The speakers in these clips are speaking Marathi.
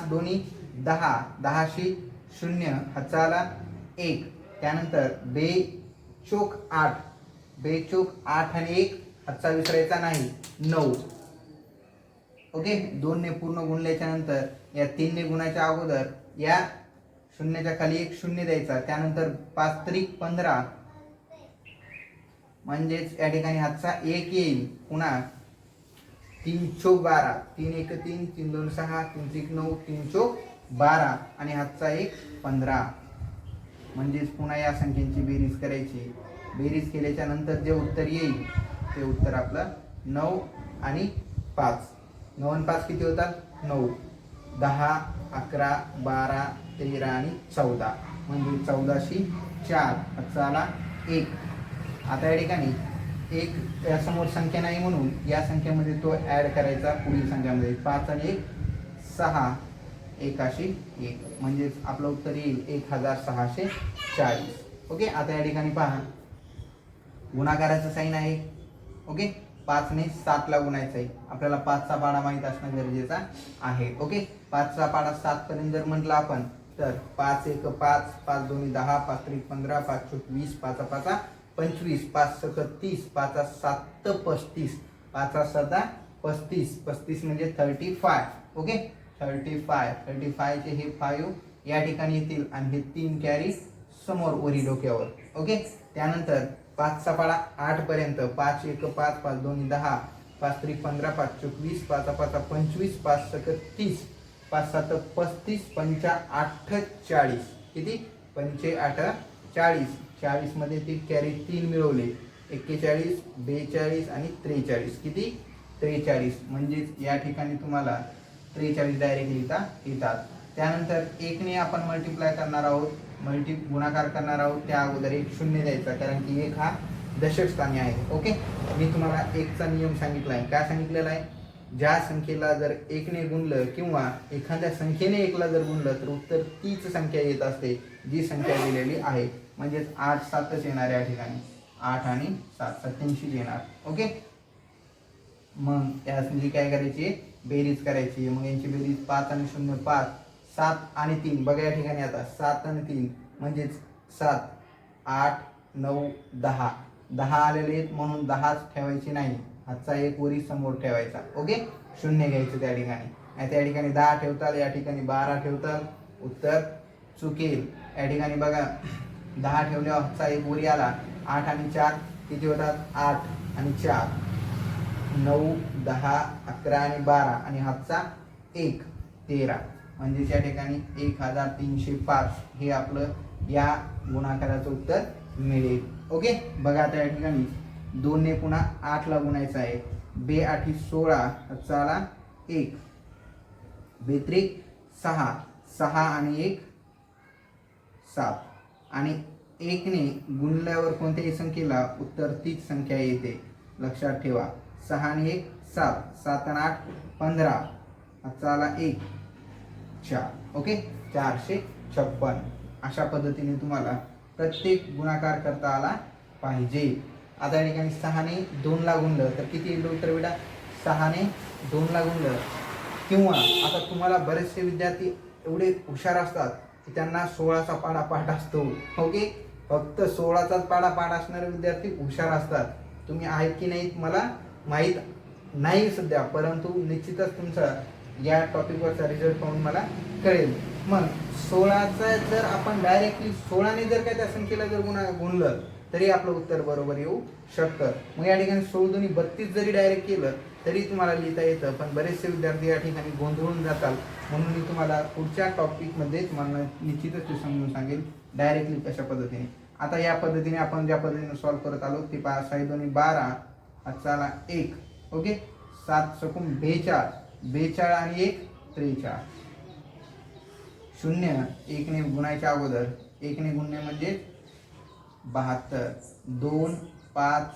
5 दोन्ही 10, 10शी 0 हातचा आला 1, त्यानंतर बेचोक 8, बेचोक 8 आणि 1 हातचा विसरायचा नाही 9. ओके, 2 ने पूर्ण गुणल्याच्या नंतर या 3 ने गुणायच्या अगोदर या शून्याच्या खाली एक शून्य द्यायचा, त्यानंतर 5 त्रिक 15 म्हणजेच या ठिकाणी हातचा 1 येईल. पुन्हा 3 चोक 12, 3 1 3, 3 2 6, 3 3 9, 3 चोक 12 आणि हातचा 1 15. म्हणजेच पुन्हा या संख्यांची बेरीज करायची. बेरीज केल्याच्या नंतर जे उत्तर येईल ते उत्तर आपलं 9 आणि 5. 9 आणि 5 किती होतात? 9, 10, 11, 12, 13 आणि 14. म्हणजे 14शी 4 हातचा आला 1. आता या ठिकाणी एक यासमोर संख्या नाही म्हणून या संख्येमध्ये तो ॲड करायचा पुढील संख्यामध्ये. 5 आणि 1 6, 1शी 1 म्हणजेच आपलं उत्तर येईल 1640. ओके, आता या ठिकाणी पहा गुणाकाराचं साईन आहे. ओके, 5 ने 7 ला गुणायचं आहे. आपल्याला 5 चा पाढा माहीत असणं गरजेचं आहे. ओके, 5 चा पाढा 7 पर्यंत जर म्हटलं आपण तर 5 1 5, 5 2 10, 5 3 15, 5 चोक 20, 5 5 25, 5 6 30, 5 7 35, 5 7 35, 35 म्हणजे 35. ओके, 35 चे हे 5 या ठिकाणी येतील आणि हे 3 कॅरी समोर वरी डोक्यावर. ओके, त्यानंतर 5 चा पाढा 8 पर्यंत 5 1 5, 5 2 10, 5 3 15, 5 चोक 20, 5 5 25, 5 6 30, 5 7 35, 5 8 40. किती? 5 8 40. 40 मध्ये ते कॅरी 3 मिळवले. 41, 42 आणि 43. किती? 43. म्हणजेच या ठिकाणी तुम्हाला 43 डायरेक्ट लिहिता येतात. त्यानंतर 1 ने आपण मल्टिप्लाय करणार आहोत, गुणाकार करणार आहोत. त्या अगोदर एक शून्य द्यायचा, कारण की 1 हा दशक स्थानी आहे. ओके, मी तुम्हाला 1 चा नियम सांगितला आहे. काय सांगितलेला आहे? ज्या संख्येला जर 1 ने गुणलं किंवा एखाद्या संख्येने 1 ला जर गुणलं तर उत्तर तीच संख्या येत असते जी संख्या दिलेली आहे. म्हणजेच 8 7च येणार या ठिकाणी. 8 आणि 7 87 येणार. ओके, मग याची काय करायची? बेरीज करायची. मग यांची बेरीज 5 आणि 0 5, 7 आणि 3. बघा या ठिकाणी आता 7 आणि 3 म्हणजेच 7 8 9 10. 10 आलेले आहेत म्हणून 10च ठेवायची नाही. हातचा एक वरी समोर ठेवायचा. ओके, शून्य घ्यायचं त्या ठिकाणी. आणि त्या ठिकाणी 10 ठेवताल, या ठिकाणी 12 ठेवताल, उत्तर चुकेल. या ठिकाणी बघा 10 ठेवल्यावर हातचा एक वरी आला. 8 आणि 4 किती होतात? 8 आणि 4 9 10 11 आणि 12 आणि हातचा 1 13. म्हणजे त्या ठिकाणी 1305 हे आपलं या गुणाकाराचं उत्तर मिळेल. ओके, बघा आता या ठिकाणी 2 ने पुन्हा 8 ला गुणायचं आहे. 2 8 16 हातचा आला 1, बेत्रिक 6, 6 आणि 1 7 आणि 1 ने गुणल्यावर कोणत्याही संख्येला उत्तर तीच संख्या येते. लक्षात ठेवा. 6 आणि 1 7, 7 आणि 8 15, हातचा आला 1 4. ओके, 456. अशा पद्धतीने तुम्हाला प्रत्येक गुणाकार करता आला पाहिजे. आता या ठिकाणी 6 ने 2 ला गुणलं तर किती येईल उत्तर बेटा? 6 ने 2 ला गुणलं. किंवा आता तुम्हाला बरेचसे विद्यार्थी एवढे हुशार असतात की त्यांना 16चा पाढा पाठ असतो. ओके, फक्त 16चाच पाढा पाठ असणारे विद्यार्थी हुशार असतात. तुम्ही आहेत की नाहीत मला माहीत नाही सध्या, परंतु निश्चितच तुमचा या टॉपिकवरचा रिझल्ट पाहून मला कळेल. मग 16चा जर आपण डायरेक्टली 16 ने जर काय त्या संख्येला जर गुणलं तरी आपलं उत्तर बरोबर येऊ शकतं. मग या ठिकाणी 16 दुनी 32 जरी डायरेक्ट केलं तरी तुम्हाला लिहिता येतं. पण बरेचसे विद्यार्थी या ठिकाणी गोंधळून जातात, म्हणून मी तुम्हाला पुढच्या टॉपिकमध्ये तुम्हाला निश्चितच ते समजून सांगेल डायरेक्टली कशा पद्धतीने. आता या पद्धतीने आपण ज्या पद्धतीने सॉल्व करत आलो ते पहा. 6 2 12 हातचा आला 1. ओके, 7 सकून 42, 42 आणि 1 43. 0 1 ने गुणायच्या अगोदर 1 ने गुणणे म्हणजे 72, 2 5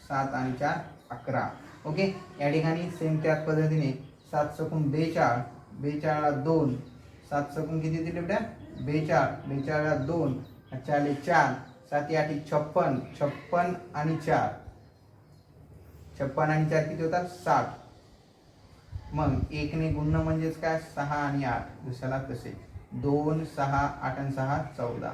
7 आणि 4 11. ओके, या ठिकाणी सेम त्याच पद्धतीने 7 सकून 42, 42 ला 2, 7 सकून किती दिले बेटा? 42, 42 ला 2, 4 4, 7 8 56, 56 आणि 4, 56 आणि 4 किती होतात? 60. मग एकने गुणणं म्हणजेच काय 6 आणि 8 जशाला तसे 2 6 8 आणि 6 14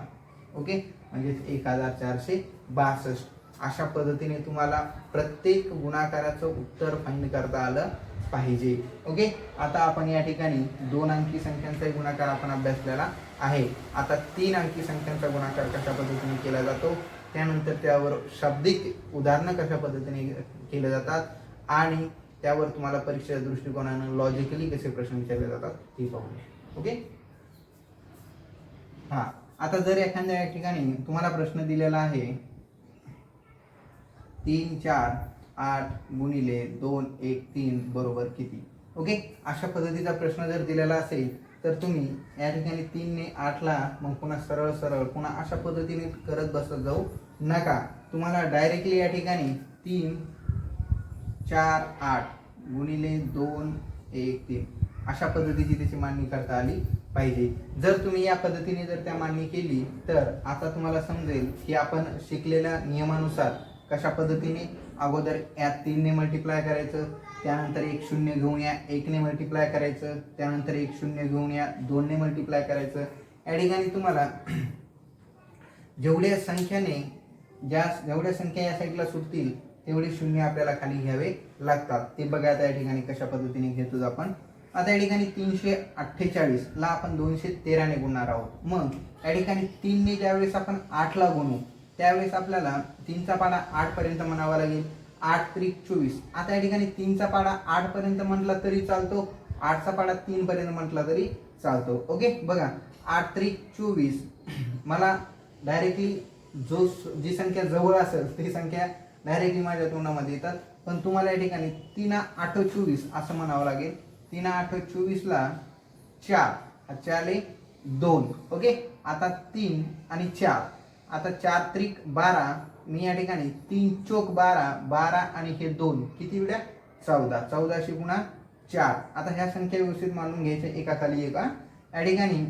ओके म्हणजेच 1462 अशा पद्धतीने तुम्हाला प्रत्येक गुणाकाराचं उत्तर फाइंड करता आलं पाहिजे ओके। आता आपण या ठिकाणी 2 अंकी संख्यांचा गुणाकार आपण अभ्यासलेला आहे। आता 3 अंकी संख्यांचा गुणाकार कशा पद्धतीने केला जातो त्यानंतर त्यावर शाब्दिक उदाहरणं कशा पद्धतीने केले जातात आणि त्यावर तुम्हाला परीक्षेच्या दृष्टिकोनाने लॉजिकली कसे प्रश्न विचारले जातात हे पाहूया ओके। हा आता जर एखाद्या ठिकाणी तुम्हाला प्रश्न दिलेला आहे 3 4 8 गुणिले 2 1 3 बरोबर किती ओके अशा पद्धतीचा प्रश्न जर दिलेला असेल तर तुम्ही या ठिकाणी 3 ने 8 ला मग पुन्हा सरळ सरळ पुन्हा अशा पद्धतीने करत बसत जाऊ नका। तुम्हाला डायरेक्टली या ठिकाणी 3 4 8 गुणिले 2 1 3 अशा पद्धतीची त्याची मांडणी करता आली पाहिजे। जर तुम्ही या पद्धतीने जर त्या मांडणी केली तर आता तुम्हाला समजेल की आपण शिकलेल्या नियमानुसार कशा पद्धतीने अगोदर या 3 ने मल्टिप्लाय करायचं त्यानंतर एक शून्य घेऊन या 1 ने मल्टिप्लाय करायचं त्यानंतर एक शून्य घेऊन या 2 ने मल्टिप्लाय करायचं। या ठिकाणी तुम्हाला जेवढ्या संख्या या साईडला सुटतील तेवढे शून्य आपल्याला खाली घ्यावे लागतात ते बघा। आता या ठिकाणी कशा पद्धतीने घेतो आपण आता या ठिकाणी 348 ला आपण 213 ने गुणणार आहोत। मग या ठिकाणी 3 ने ज्यावेळेस आपण 8 ला गुणू त्यावेळेस आपल्याला 3 चा पाडा 8 पर्यंत म्हणावा लागेल 8 त्रिक 24। आता या ठिकाणी 3 चा पाडा 8 पर्यंत म्हटला तरी चालतो 8 चा पाडा 3 पर्यंत म्हटला तरी चालतो ओके। बघा 8 त्रिक 24 मला डायरेक्टली जी संख्या जवळ असेल ती संख्या डायरेक्टली माझ्या तोंडामध्ये येतात पण तुम्हाला या ठिकाणी 3 8 24 असं म्हणावं लागेल। 3 8 24 ला 4 4 2 ओके। आता 3 आणि 4 आता 4 त्रिक 12 मी या ठिकाणी 3 चोक 12 12 आणि हे 2 किती वेळा 14 14 गुणा 4। आता ह्या संख्या व्यवस्थित मांडून घ्यायच्या एका खाली एका। या ठिकाणी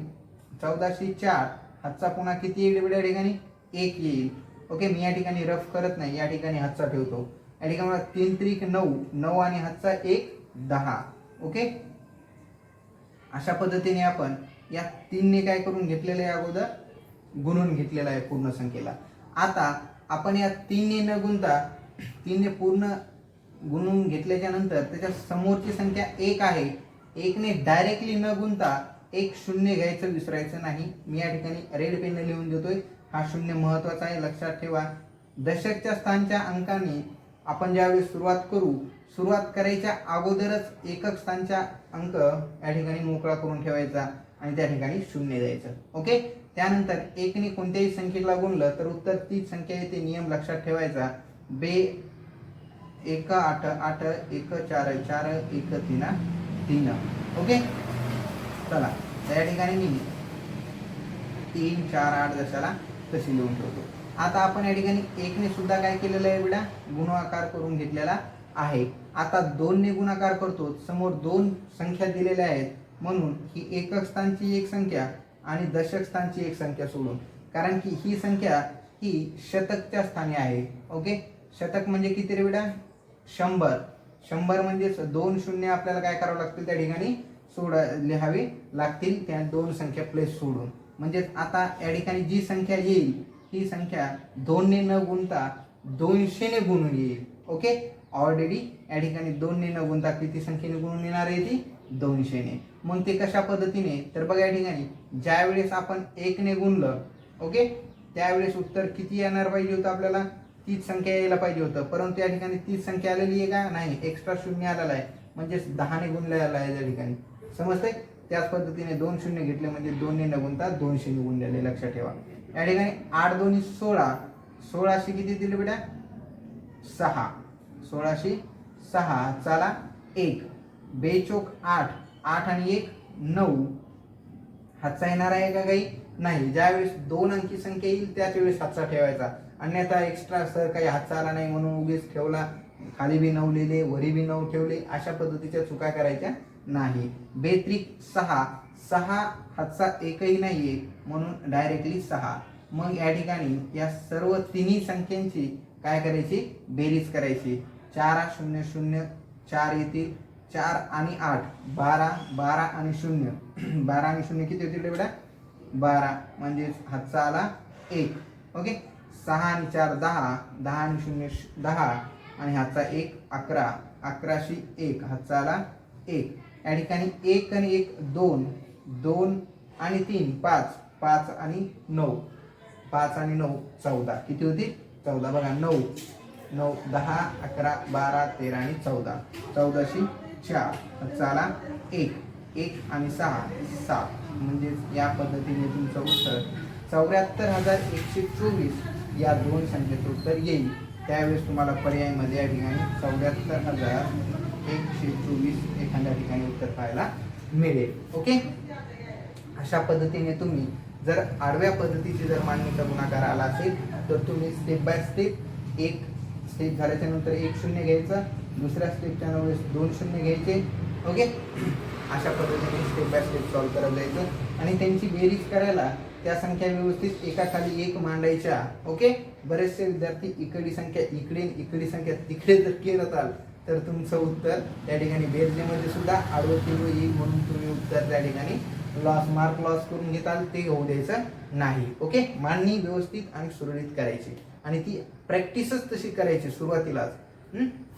14 4 हातचा पुन्हा किती येईल या ठिकाणी 1 येईल ओके। मी या ठिकाणी रफ करत नाही या ठिकाणी हातचा ठेवतो। या ठिकाणी मला 3 त्रिक 9 9 आणि हातचा 1 10 ओके। अशा पद्धतीने आपण या 3 ने काय करून घेतलेलं आहे अगोदर गुणून घेतलेला आहे पूर्ण संख्येला। आता आपण या 3 ने न गुणता 3 ने पूर्ण गुणून घेतल्याच्या नंतर त्याच्या समोरची संख्या 1 आहे 1 ने डायरेक्टली न गुणता एक शून्य घ्यायचं विसरायचं नाही। मी या ठिकाणी रेड पेनने लिहून देतोय हा शून्य महत्वाचा आहे लक्षात ठेवा। दशकच्या स्थानच्या अंकाने आपण ज्यावेळेस सुरुवात करायच्या अगोदरच एकक स्थानच्या अंक या ठिकाणी मोकळा करून ठेवायचा आणि त्या ठिकाणी शून्य द्यायचं ओके। त्यानंतर 1 ने कोणत्याही संख्येला गुणलं तर उत्तर तीच संख्या येते नियम लक्षात ठेवायचा। बे 1 8 8 1 4 4 1 3 3 ओके। चला त्या ठिकाणी मी 3 4 8 जशाला तशी लिहून ठेवतो। आता आपण या ठिकाणी 1 ने सुद्धा काय केलेलं आहे बेटा गुणाकार करून घेतलेला आहे। आता 2 ने गुणाकार करतो समोर 2 संख्या दिलेल्या आहेत म्हणून ही एकक स्थानची एक संख्या आणि दशक स्थानची एक संख्या सोडून कारण की ही संख्या ही शतकच्या स्थानी आहे ओके। शतक म्हणजे किती रे बेटा 100 100 म्हणजे 2 शून्य आपल्याला काय करावं लागतील त्या ठिकाणी लिहावे लागतील त्या 2 संख्या प्लेस सोडून। म्हणजे आता या ठिकाणी जी संख्या येईल ही संख्या 2 ने न गुणता 200 ने गुणून येईल ओके। ऑलरेडी या ठिकाणी 2 ने न गुणता किती संख्येने गुणून येणार आहे ती 200 ने। मग ते कशा पद्धतीने तर बघा या ठिकाणी ज्या वेळेस आपण 1 ने गुणलं ओके त्यावेळेस उत्तर किती येणार पाहिजे होतं आपल्याला तीच संख्या यायला पाहिजे होतं परंतु या ठिकाणी तीच संख्या आलेली आहे का नाही एक्स्ट्रा शून्य आलेला आहे म्हणजे 10 ने गुणलेला आहे त्या ठिकाणी समजतंय। त्याच पद्धतीने 2 शून्य घेतले म्हणजे 2 ने न गुणता 200 ने गुणलेले लक्षात ठेवा। या ठिकाणी 8 2 16 16 किती दिले बेटा 6 16 6 चला 1 बेचोक 8 8 आणि 1 9 हातचा येणार आहे का काही नाही। ज्यावेळेस 2 अंकी संख्या येईल त्याच वेळेस हातचा ठेवायचा अन्यथा एक्स्ट्रा सर काही हातचा आला नाही म्हणून उगीच ठेवला खाली बी 9 लिहिले वरी बी 9 ठेवले अशा पद्धतीच्या चुका करायच्या नाही। बेत्रिक 6 6 हातचा एकही नाहीये म्हणून डायरेक्टली 6। मग या ठिकाणी या सर्व तिन्ही संख्यांची काय करायची बेरीज करायची 4 0 0 4 येतील 4 आणि 8 12, 12 आणि 0 12 आणि 0 किती होतील रे बेटा 12, म्हणजे हातचा आला 1. ओके, 6 आणि 4 10, 10 आणि 0 10 आणि हातचा 1 11, 11शी 1 हातचा आला 1. या ठिकाणी 1 आणि 1 2, 2 आणि 3 5, 5 आणि 9, 5 आणि 9 14, किती होतील 14. बघा 9 9 10 11 12 13 आणि 14, 14शी 4 हातचा आला 1, 1 आणि 6 7, म्हणजेच या पद्धतीने तुमचं उत्तर 74,124 या दोन संख्येचं उत्तर येईल. त्यावेळेस तुम्हाला पर्यायामध्ये या ठिकाणी 74,124 एखाद्या ठिकाणी उत्तर पाहायला मिळेल. ओके, अशा पद्धतीने तुम्ही जर आडव्या पद्धतीची जर मांडणीचा गुणाकार आला असेल तर तुम्ही स्टेप बाय स्टेप एक स्टेप झाल्याच्या नंतर 1 0 घ्यायचं, दुसऱ्या स्टेपच्या वेळेस 2 0 घ्यायचे. ओके, अशा पद्धतीने स्टेप बाय स्टेप सॉल्व्ह करत जायचं आणि त्यांची बेरीज करायला त्या संख्या व्यवस्थित एकाखाली एक मांडायच्या. ओके, बरेचसे विद्यार्थी इकडची संख्या इकडे इकडची संख्या तिकडे जर केलं तर तुमचं उत्तर त्या ठिकाणी बेरजेमध्ये सुद्धा आडवं तिरवं येईल, म्हणून तुम्ही उत्तर त्या ठिकाणी मार्क लॉस करून घेताल, ते होऊ द्यायचं नाही. ओके, मांडणी व्यवस्थित आणि सुरळीत करायची आणि ती प्रॅक्टिसच तशी करायची सुरुवातीलाच.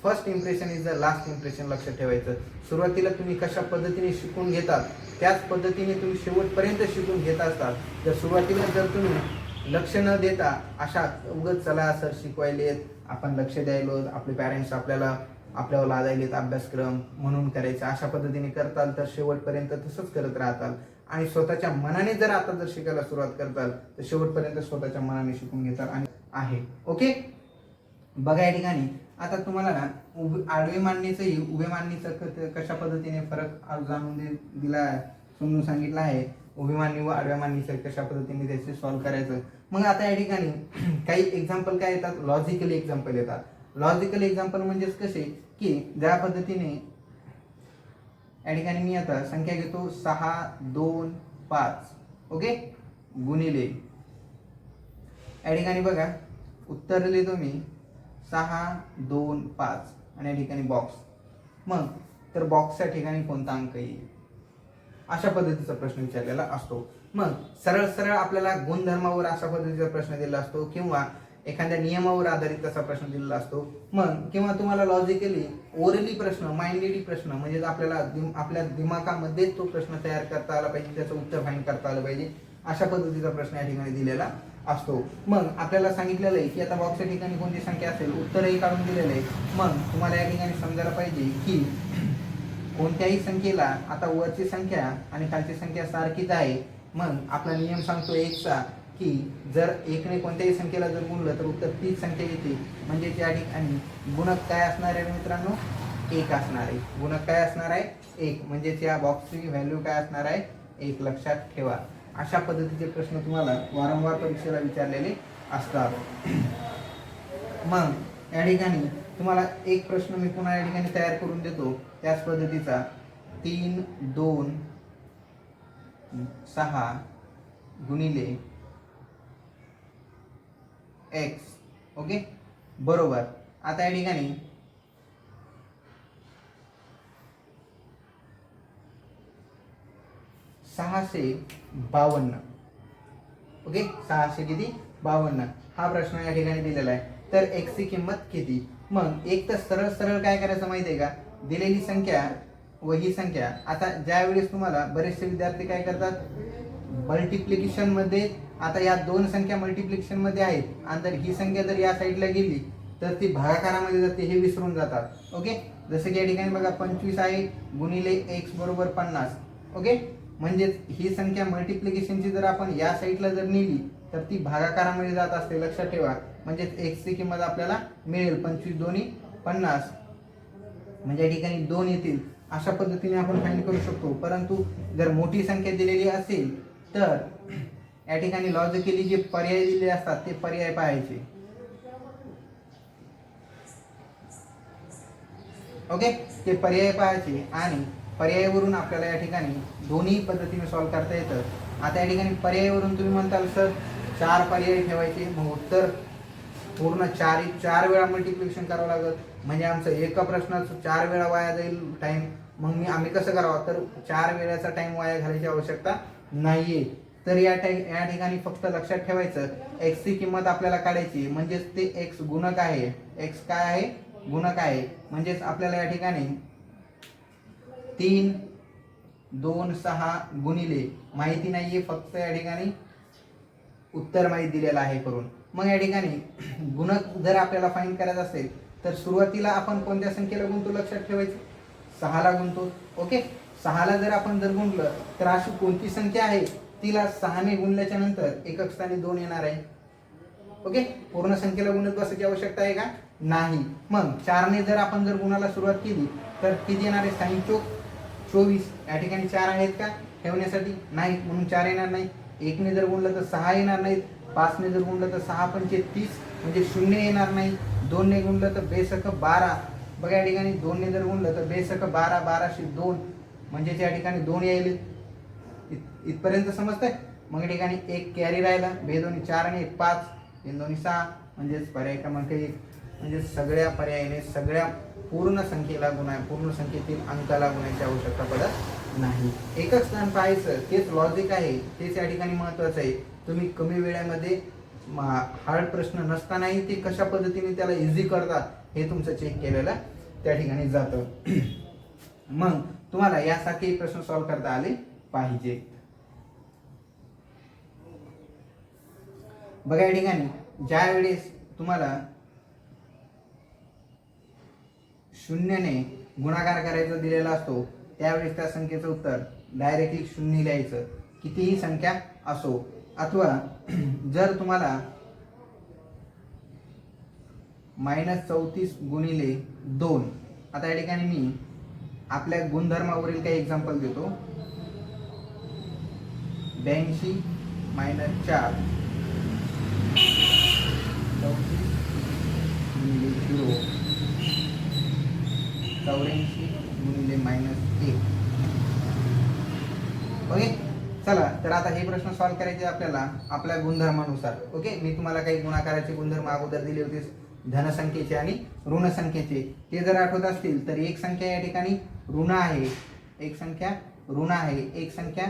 First impression is the last impression लक्षात ठेवायचं. सुरुवातीला तुम्ही कशा पद्धतीने शिकून घेतात त्याच पद्धतीने तुम्ही शेवटपर्यंत शिकून घेत असतात. जर सुरुवातीला जर तुम्ही लक्ष न देता अशा उगाच चला सर शिकवायलेत आपण लक्ष द्यायलो, आपले पॅरेंट्स आपल्यावर लादायलेत अभ्यासक्रम म्हणून करायचं, अशा पद्धतीने करताल तर शेवटपर्यंत तसंच करत राहताल. आणि स्वतःच्या मनाने जर आता जर शिकायला सुरुवात करताल तर शेवटपर्यंत स्वतःच्या मनाने शिकून घेताल आणि आहे. ओके, बघा या ठिकाणी आता तुम्हाला ना आडवी मांडणीचंही उभे मांडणीचं कशा पद्धतीने फरक जाणून दिला समजून सांगितलं आहे. उभी मांडणी व आडव्या मांडणीचं कशा पद्धतीने त्याचे सॉल्व्ह करायचं. मग आता या ठिकाणी काही एक्झाम्पल काय येतात, लॉजिकल एक्झाम्पल येतात. लॉजिकल एक्झाम्पल म्हणजेच कसे की ज्या पद्धतीने या ठिकाणी मी आता संख्या घेतो 6 2 5. ओके, गुणिले या ठिकाणी बघा उत्तर लिहितो मी 6 2 5 आणि या ठिकाणी बॉक्स. मग तर बॉक्सच्या ठिकाणी कोणता अंक येईल अशा पद्धतीचा प्रश्न विचारलेला असतो. मग सरळ सरळ आपल्याला गुणधर्मावर अशा पद्धतीचा प्रश्न दिलेला असतो किंवा एखाद्या नियमावर आधारित असा प्रश्न दिलेला असतो. मग किंवा तुम्हाला लॉजिकली ओरली प्रश्न माइंडेडली प्रश्न म्हणजे आपल्याला आपल्या दिमागामध्ये तो प्रश्न तयार करता आला पाहिजे, त्याचं उत्तर फाईंड करता आलं पाहिजे, अशा पद्धतीचा प्रश्न या ठिकाणी दिलेला असतो. मग आपल्याला सांगितलेलं आहे की आता बॉक्सच्या ठिकाणी कोणती संख्या असेल, उत्तरही काढून दिलेलं आहे. मग तुम्हाला या ठिकाणी समजायला पाहिजे की कोणत्याही संख्येला आता वरची संख्या आणि खालची संख्या सारखीच आहे. मग आपला नियम सांगतो एकचा की जर एकने कोणत्याही संख्येला जर गुणलं तर उत्तर तीच संख्या येते. म्हणजे त्या ठिकाणी गुणक काय असणार आहे मित्रांनो, 1 असणार आहे. गुणक काय असणार आहे 1, म्हणजे त्या बॉक्सची व्हॅल्यू काय असणार आहे 1. लक्षात ठेवा. अशा पद्धतीचे प्रश्न तुम्हाला वारंवार परीक्षेला विचारलेले असतात. मग या ठिकाणी तुम्हाला एक प्रश्न मी पुन्हा या ठिकाणी तयार करून देतो त्याच पद्धतीचा 3 2 6 गुणिले x. ओके, बरोबर. आता या ठिकाणी 652. ओके, 652 हा प्रश्न या ठिकाणी दिलेला आहे. तर x ची किंमत किती. मग एक तर सरळ सरळ काय करायचं माहिती आहे का, दिलेली संख्या व ही संख्या. आता ज्या वेळेस तुम्हाला बरेचसे विद्यार्थी काय करतात मल्टिप्लिकेशन मध्ये, आता या दोन संख्या मल्टिप्लिकेशन मध्ये आहेत आणि जर ही संख्या जर या साईडला गेली तर ती भागाकारामध्ये जाते, हे विसरून जातात. ओके, जसं की या ठिकाणी बघा 25 आहे गुणिले x बरोबर 50. ओके, म्हणजेच ही संख्या मल्टिप्लिकेशनची जर आपण या साईडला जर नेली तर ती भागाकारामध्ये जात असते. लक्षात ठेवा. म्हणजेच x ची किंमत आपल्याला मिळेल 25 2 50, म्हणजे या ठिकाणी 2 येतील. अशा पद्धतीने आपण फाइंड करू शकतो. परंतु जर मोठी संख्या दिलेली असेल तर या ठिकाणी लॉजिकली जे पर्याय दिलेले असतात ते पर्याय पाहायचे. ओके, ते पर्याय पाहायचे आणि पर्यायावरून आपल्याला या ठिकाणी दोन्ही पद्धतीने सॉल्व्ह करता येतं. आता या ठिकाणी पर्यायावरून तुम्ही म्हणताल सर 4 पर्याय ठेवायचे, मग उत्तर पूर्ण 4 वेळा मल्टिप्लिकेशन करावं लागत, म्हणजे आमचं एका प्रश्नाचं 4 वेळा वाया जाईल टाइम. मग आम्ही कसं करावं, तर 4 वेळेचा टाइम वाया घालायची आवश्यकता नाहीये. तर या ठिकाणी फक्त लक्षात ठेवायचं, x ची किंमत आपल्याला काढायची, म्हणजेच ते x गुणक आहे. x काय आहे, गुणक आहे. म्हणजेच आपल्याला या ठिकाणी 3, 2, 6 गुणिले माहिती नाहीये, फक्त या ठिकाणी उत्तर माहिती दिलेलं आहे करून. मग या ठिकाणी गुणक जर आपल्याला फाइंड करायचं असेल तर सुरुवातीला आपण कोणत्या संख्येला गुणतो लक्षात ठेवायचं, 6 ला गुणतो. ओके, 6 ला जर आपण गुणलं तर अशी कोणती संख्या आहे तिला 6 ने गुणल्याच्या नंतर एकक स्थानी 2 येणार आहे. ओके, पूर्ण संख्येला गुणत बसायची आवश्यकता आहे का, नाही. मग 4 ने जर आपण गुणाला सुरुवात केली तर किती येणार आहे, 6 चोक 24. या ठिकाणी 4 आहेत का ठेवण्यासाठी, नाही, म्हणून 4 येणार नाही. 1 ने जर गुणलं तर 6 येणार नाहीत. 5 ने जर गुणलं तर 6 पंचे 30 म्हणजे 0 येणार नाही. 2 ने गुणलं तर बेसक 12. बघा या ठिकाणी 2 ने जर गुणलं तर बेसक 12, 12 2 म्हणजे या ठिकाणी 2 येईल. इथपर्यंत समजतंय. मग या ठिकाणी एक कॅरी राहिला, बेदोनी 4 आणि 1 5, 3 दोन्ही 6 म्हणजेच पर्याय क्रमांक 1. म्हणजे सगळ्या पर्यायाने सगळ्या पूर्ण संख्येला पूर्ण संख्येतील अंकाला गुणायची आवश्यकता पडत नाही. एकच स्थान पाहायचं, तेच लॉजिक आहे, तेच या ठिकाणी महत्वाचं आहे. तुम्ही कमी वेळेमध्ये हार्ड प्रश्न नसतानाही ते कशा पद्धतीने त्याला इझी करतात हे तुमचं चेक केलेलं त्या ठिकाणी जातं. मग तुम्हाला यासारखे प्रश्न सॉल्व्ह करता आले पाहिजे. बघा या ठिकाणी ज्या वेळेस तुम्हाला 0 ने गुणाकार करायचा दिलेला असतो त्यावेळेस त्या संख्येचं उत्तर डायरेक्टली 0 लिहायचं, कितीही संख्या असो. अथवा जर तुम्हाला -34 गुणिले 2, आता या ठिकाणी मी आपल्या गुणधर्मावरील काही एक्झाम्पल देतो. 82 - 4 34 गुणिले 0 84 गुणिले -1. ओके, चला तर आता हे प्रश्न सॉल्व्ह करायचे आपल्याला आपल्या गुणधर्मानुसार. ओके, मी तुम्हाला काही गुणाकाराचे गुणधर्म अगोदर दिले होते, धनसंख्येचे आणि ऋण संख्येचे. ते जर आठवत असतील तर एक संख्या या ठिकाणी ऋण आहे, एक संख्या ऋण आहे, एक संख्या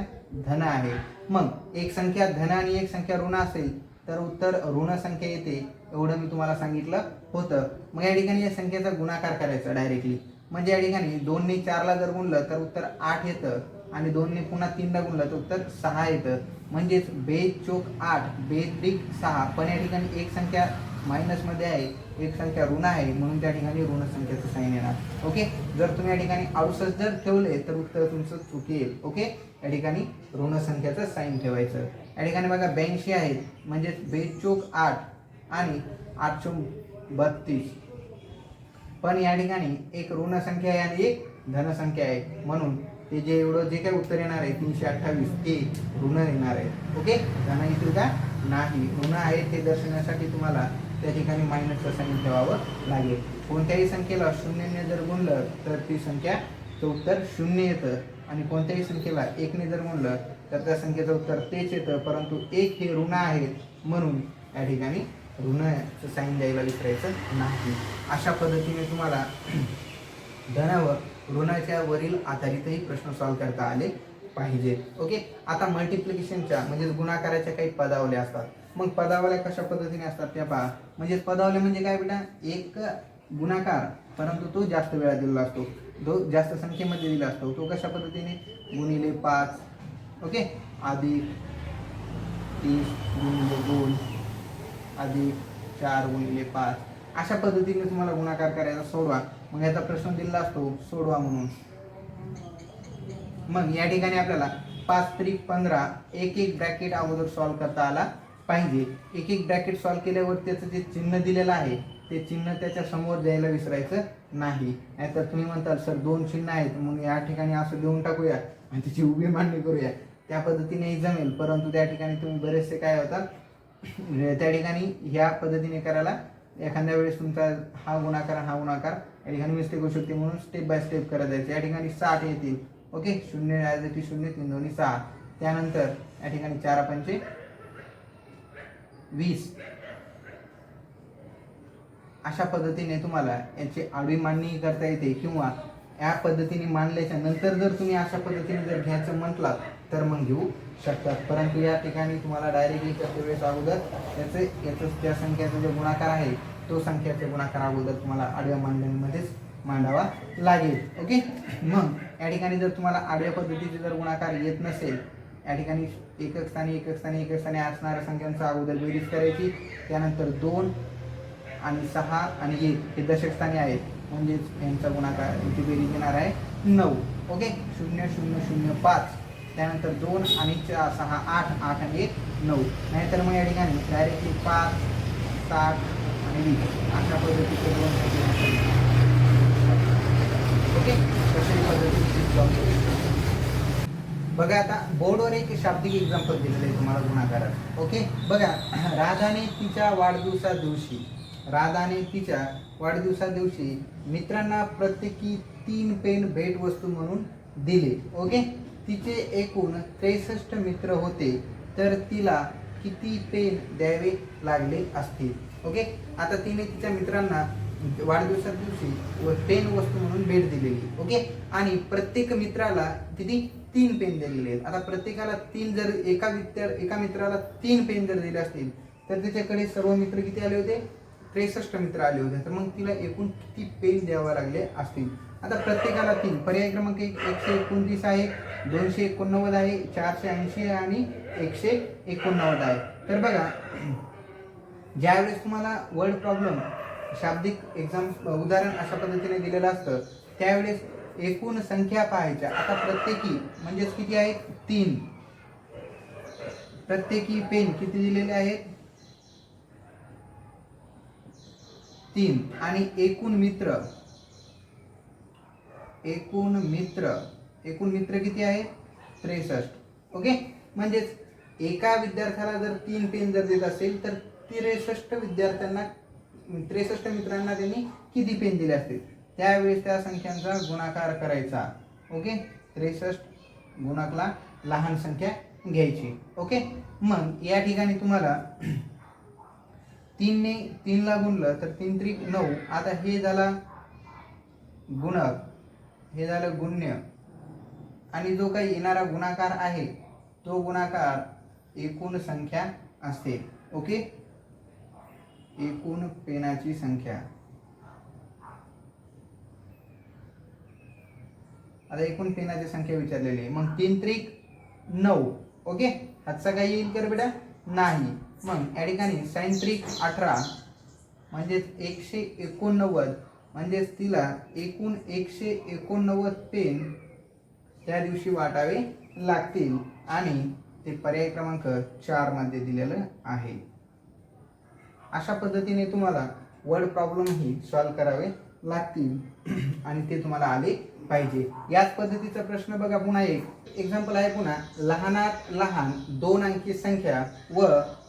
धन आहे. मग एक संख्या धन आणि एक संख्या ऋण असेल तर उत्तर ऋण संख्या येते, एवढं मी तुम्हाला सांगितलं होतं. मग या ठिकाणी या संख्येचा गुणाकार करायचा डायरेक्टली. म्हणजे या ठिकाणी 2 ने 4 ला जर गुणलं तर उत्तर 8 येतं आणि 2 ने पुन्हा 3 ला गुणलं तर उत्तर 6 येतं. म्हणजेच 2 चोक 8 2 6. पण या ठिकाणी एक संख्या मायनस मध्ये आहे, एक संख्या ऋण आहे, म्हणून त्या ठिकाणी ऋण संख्येचं साईन येणार. ओके, जर तुम्ही या ठिकाणी 68 जर ठेवले तर उत्तर तुमचं चुकेल. ओके, या ठिकाणी ऋण संख्येचं साईन ठेवायचं. या ठिकाणी बघा 82 आहेत, म्हणजेच 2 चोक 8 आणि 8 चोक 32. पण या ठिकाणी एक ऋण संख्या आहे आणि एक धन संख्या आहे, म्हणून ते जे एवढं जे काही उत्तर येणार आहे 328 ते ऋण येणार आहे. ओके, धन येतील का, नाही, ऋण आहे ते दर्शवण्यासाठी तुम्हाला त्या ठिकाणी मायनसचं साईन ठेवावं लागेल. कोणत्याही संख्येला 0 ने जर गुणलं तर ती संख्याचं उत्तर 0 येतं आणि कोणत्याही संख्येला 1 ने जर गुणलं तर त्या संख्येचं उत्तर तेच येतं, परंतु 1 हे ऋण आहे म्हणून या ठिकाणी ऋणाचं साईन द्यायला विसरायचं नाही. अशा पद्धतीने तुम्हाला धन व ऋणाच्या वरील आधारितही प्रश्न सॉल्व्ह करता आले पाहिजे. ओके, आता मल्टिप्लिकेशनच्या म्हणजे गुणाकाराच्या काही पदावल्या असतात. मग पदावल्या कशा पद्धतीने असतात त्या पहा. म्हणजे पदावल्या म्हणजे काय बेटा, एक गुणाकार परंतु तो जास्त वेळा दिलेला असतो, तो जास्त संख्येमध्ये दिला असतो. तो कशा पद्धतीने, गुणिले 5, ओके, अधिक 30 गुणिले 2 अधिक 4 गुणिले 5. अशा पद्धतीने तुम्हाला गुणाकार करायचा, सोडवा. मग याचा प्रश्न दिलेला असतो सोडवा म्हणून. मग या ठिकाणी आपल्याला 5 त्रिक 15 एक एक ब्रॅकेट अगोदर सॉल्व्ह करता आला पाहिजे. एक एक ब्रॅकेट सॉल्व्ह केल्यावर त्याचं जे चिन्ह दिलेलं आहे ते चिन्ह त्याच्या समोर द्यायला विसरायचं नाही. नाहीतर तुम्ही म्हणताल सर 2 चिन्ह आहेत म्हणून या ठिकाणी असं देऊन टाकूया आणि त्याची उभी मांडणी करूया, त्या पद्धतीनेही जमेल. परंतु त्या ठिकाणी तुम्ही बरेचसे काय होतात त्या ठिकाणी ह्या पद्धतीने करायला एखाद्या वेळेस तुमचा हा गुणाकार या ठिकाणी मिस्टेक होऊ शकते, म्हणून स्टेप बाय स्टेप करत जायचं. या ठिकाणी 60 येतील. ओके, 0 ॲज 0 3 दोन्ही 6. त्यानंतर या ठिकाणी 4 पंचे 20. अशा पद्धतीने तुम्हाला याची आडवी मांडणी करता येते किंवा या पद्धतीने मांडल्याच्या नंतर जर तुम्ही अशा पद्धतीने जर घ्यायचं म्हटलात तर मग घेऊ शकतात, परंतु या ठिकाणी तुम्हाला डायरेक्टली करते वेळेस अगोदर याचं त्या संख्याचा जो गुणाकार आहे तो संख्याचा गुणाकार अगोदर तुम्हाला आडव्या मांडणीमध्येच मांडावा लागेल. ओके. मग या ठिकाणी जर तुम्हाला आडव्या पद्धतीचे जर गुणाकार येत नसेल, या ठिकाणी एकक स्थानी असणाऱ्या संख्यांचा अगोदर बेरीज करायची, त्यानंतर 2 आणि 6 आणि 1 हे दशक स्थानी आहेत, म्हणजेच यांचा गुणाकार यांची बेरीज येणार आहे 9. ओके. 0 0 0 5, त्यानंतर 2 आणि 4 6 8 8 आणि 1 9. नाहीतर मग या ठिकाणी डायरेक्टली 5 7 आणि 20 अशा पद्धतीचे दोन संख्या. ओके. तशाही पद्धतीने बघा. आता बोर्डवर एक शाब्दिक एक्झाम्पल दिलेलं आहे तुम्हाला गुणाकारात. ओके. बघा, राधाने तिच्या वाढदिवसा दिवशी मित्रांना प्रत्येकी 3 पेन भेटवस्तू म्हणून दिले. ओके. तिचे एकूण 63 मित्र होते, तर तिला किती पेन द्यावे लागले असतील. ओके. आता तिने तिच्या मित्रांना वाढदिवसा दिवशी पेन वस्तू म्हणून भेट दिलेली. ओके. आणि प्रत्येक मित्राला किती 3 पेन दिलेले आहेत. आता प्रत्येकाला 3 जर एका मित्राला 3 पेन जर दिले असतील तर त्याच्याकडे सर्व मित्र किती आले होते, 63 मित्र आले होते. तर मग तिला एकूण किती पेन द्यावे लागले असतील. आता प्रत्येकाला 3, पर्याय क्रमांक 129 आहे, 289 आहे, 480 आणि 189 आहे. तर बघा, ज्यावेळेस तुम्हाला वर्ड प्रॉब्लेम शाब्दिक उदाहरण अशा पद्धतीने दिलेलं असतं, त्यावेळेस एकूण संख्या पाहायच्या. आता प्रत्येकी म्हणजेच किती आहेत 3, प्रत्येकी पेन किती दिलेले आहेत 3, आणि एकूण मित्र किती आहे 63. ओके. म्हणजेच एका विद्यार्थ्याला जर 3 पेन जर देत असेल तर 63 मित्रांना त्यांनी किती पेन दिले असतील, त्यावेळेस त्या संख्यांचा गुणाकार करायचा. ओके. 63 गुणाकला लहान संख्या घ्यायची. ओके. मग या ठिकाणी तुम्हाला 3 ला गुणलं तर 3 त्रिक 9. आता हे झाला गुणक, हे झालं गुण्य, आणि जो काही येणारा गुणाकार आहे तो गुणाकार एकूण संख्या असते. ओके. एकूण पेनाची संख्या. आता एकूण पेनाची संख्या विचारलेली आहे. मग 3 त्रिक 9. ओके. हातचा काही येईल कर बेटा, नाही. मग या ठिकाणी साइन त्रिक 18 म्हणजेच 189, म्हणजेच तिला एकूण 189 पेन त्या दिवशी वाटावे लागतील, आणि ते पर्याय क्रमांक 4 मध्ये दिलेलं आहे. अशा पद्धतीने तुम्हाला वर्ड प्रॉब्लेम ही सॉल्व करावे लागतील आणि ते तुम्हाला आले पाहिजे. याच पद्धतीचा प्रश्न बघा, पुन्हा एक एक्झाम्पल आहे. पुन्हा लहानात लहान 2 अंकी संख्या व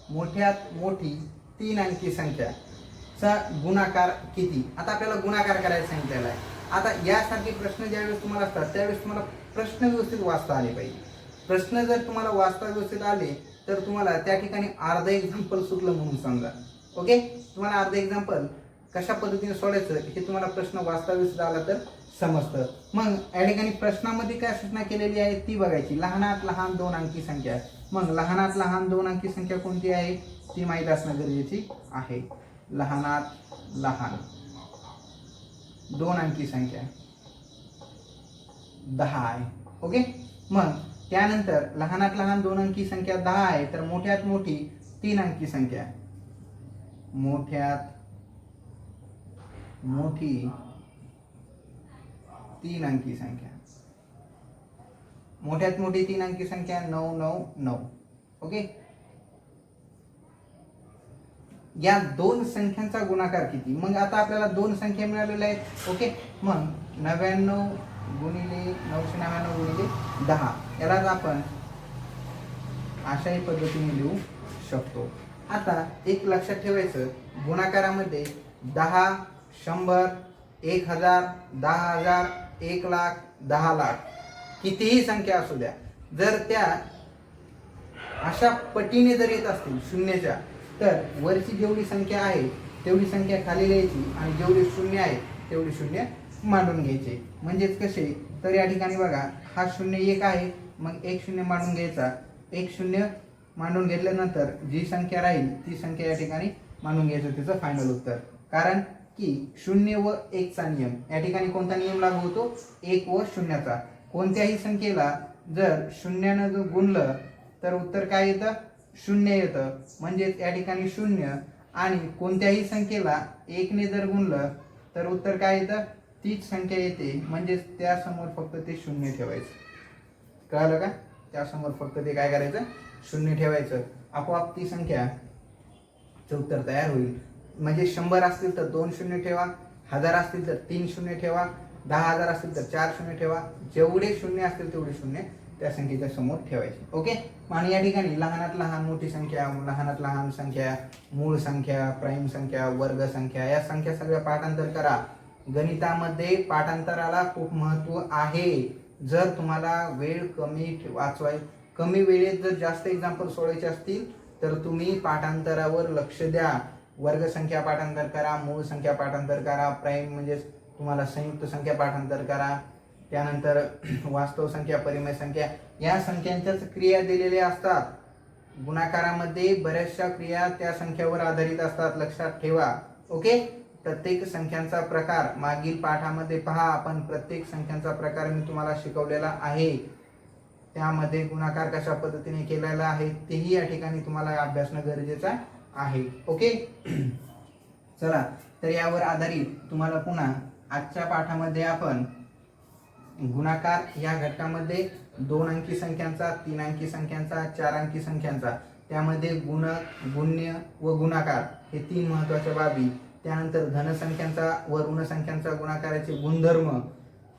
मोठ्यात मोठी 3 अंकी संख्याचा गुणाकार किती. आता आपल्याला गुणाकार करायला सांगितलेला आहे. आता यासारखे प्रश्न ज्यावेळेस तुम्हाला असतात त्यावेळेस तुम्हाला प्रश्न व्यवस्थित वाचता आले पाहिजे. प्रश्न जर तुम्हाला वाचता व्यवस्थित आले तर तुम्हाला त्या ठिकाणी अर्धा एक्झाम्पल सुटलं म्हणून समजा. ओके. तुम्हाला अर्धा एक्झाम्पल कशा पद्धतीने सोडायचं हे तुम्हाला प्रश्न वाचता व्यवस्थित आला तर समजतं. मग या ठिकाणी प्रश्नामध्ये काय सूचना केलेली आहे ती बघायची. लहानात लहान 2 अंकी संख्या. मग लहानात लहान 2 अंकी संख्या कोणती आहे ती माहीत असणं गरजेची आहे. लहानात लहान 2 अंकी संख्या 10 आहे. ओके. मग त्यानंतर लहानात लहान 2 अंकी संख्या 10 आहे, तर मोठ्यात मोठी 3 अंकी संख्या, मोठ्यात मोठी 3 अंकी संख्या, मोठ्यात मोठी 3 अंकी संख्या 999. ओके. या 2 संख्यांचा गुणाकार किती. मग आता आपल्याला 2 संख्या मिळालेल्या आहेत. ओके. मग 99 गुणिले 999 गुणिले 10 यालाच आपण अशाही पद्धतीने लिहू शकतो. आता एक लक्षात ठेवायचं, गुणाकारामध्ये 10, 100, 1000, 10,000, 1,00,000, 10,00,000 कितीही संख्या असू द्या, जर त्या अशा पटीने जर येत असतील शून्याच्या, तर वरची जेवढी संख्या आहे तेवढी संख्या खाली लिहायची आणि जेवढी शून्य आहे तेवढी शून्य मांडून घ्यायचे. म्हणजेच कसे, तर या ठिकाणी बघा हा 0 1 आहे, मग 1 0 मांडून घ्यायचा. 1 0 मांडून घेतल्यानंतर जी संख्या राहील ती संख्या या ठिकाणी मांडून घ्यायचं त्याचं फायनल उत्तर. कारण की 0 व 1 चा नियम, या ठिकाणी कोणता नियम लागू होतो, 1 व 0 चा. कोणत्याही संख्येला जर 0 ने जर गुणलं तर उत्तर काय येतं, 0 येतं. म्हणजेच या ठिकाणी 0, आणि कोणत्याही संख्येला 1 ने जर गुणलं तर उत्तर काय येतं, तीच संख्या येते. म्हणजेच त्यासमोर फक्त ते 0 ठेवायचं. कळलं का, त्यासमोर फक्त ते काय करायचं, 0 ठेवायचं. आपोआप ती संख्या उत्तर तयार होईल. म्हणजे 100 असतील तर 2 0 ठेवा, 1000 असतील तर 3 0 ठेवा, 10,000 असतील तर 4 0 ठेवा. जेवढे 0 असतील तेवढे 0 त्या संख्येच्या समोर ठेवायचे. ओके. आणि या ठिकाणी लहानात लहान मोठी संख्या, लहानात लहान संख्या, मूळ संख्या, प्राईम संख्या, वर्ग संख्या, या संख्या सगळ्या पाठांतर करा. गणितामध्ये पाठांतराला खूप महत्त्व आहे. जर तुम्हाला वेळ कमी वेळेत जर जास्त एक्झाम्पल सोडवायचे असतील तर तुम्ही पाठांतरावर लक्ष द्या. वर्ग संख्या पाठांतर करा, मूळ संख्या पाठांतर करा, प्राईम म्हणजे तुम्हाला संयुक्त संख्या पाठांतर करा, त्यानंतर वास्तव संख्या, परिमेय संख्या, या संख्यांच्याच क्रिया दिलेल्या असतात. गुणाकारामध्ये बऱ्याचशा क्रिया त्या संख्येवर आधारित असतात, लक्षात ठेवा. ओके. प्रत्येक संख्यांचा प्रकार मागील पाठामध्ये पहा, आपण प्रत्येक संख्यांचा प्रकार मी तुम्हाला शिकवलेला आहे. त्यामध्ये गुणाकार कशा पद्धतीने केलेला आहे तेही या ठिकाणी तुम्हाला अभ्यासणं गरजेचं आहे. ओके. चला, तर यावर आधारित तुम्हाला पुन्हा आजच्या पाठामध्ये आपण गुणाकार या घटकामध्ये 2 अंकी संख्यांचा, 3 अंकी संख्यांचा, 4 अंकी संख्यांचा, त्यामध्ये गुणक, गुण्य व गुणाकार हे 3 महत्त्वाच्या बाबी, त्यानंतर धनसंख्यांचा व ऋण संख्यांचा गुणाकाराचे गुणधर्म,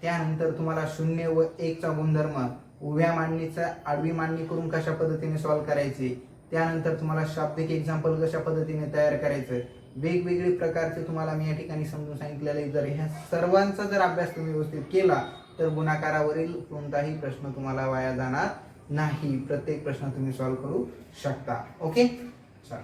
त्यानंतर तुम्हाला 0 व 1 चा गुणधर्म, उभ्या मांडणीचा आडवी मांडणी करून कशा पद्धतीने सॉल्व्ह करायचे, त्यानंतर तुम्हाला शाब्दिक एक्झाम्पल कशा पद्धतीने तयार करायचं, वेगवेगळे प्रकारचे तुम्हाला मी या ठिकाणी समजून सांगितलेले. जर ह्या सर्वांचा जर अभ्यास तुम्ही व्यवस्थित केला तर गुणाकारावरील कोणताही प्रश्न तुम्हाला वाया जाणार नाही. प्रत्येक प्रश्न तुम्ही सॉल्व्ह करू शकता. ओके. चला.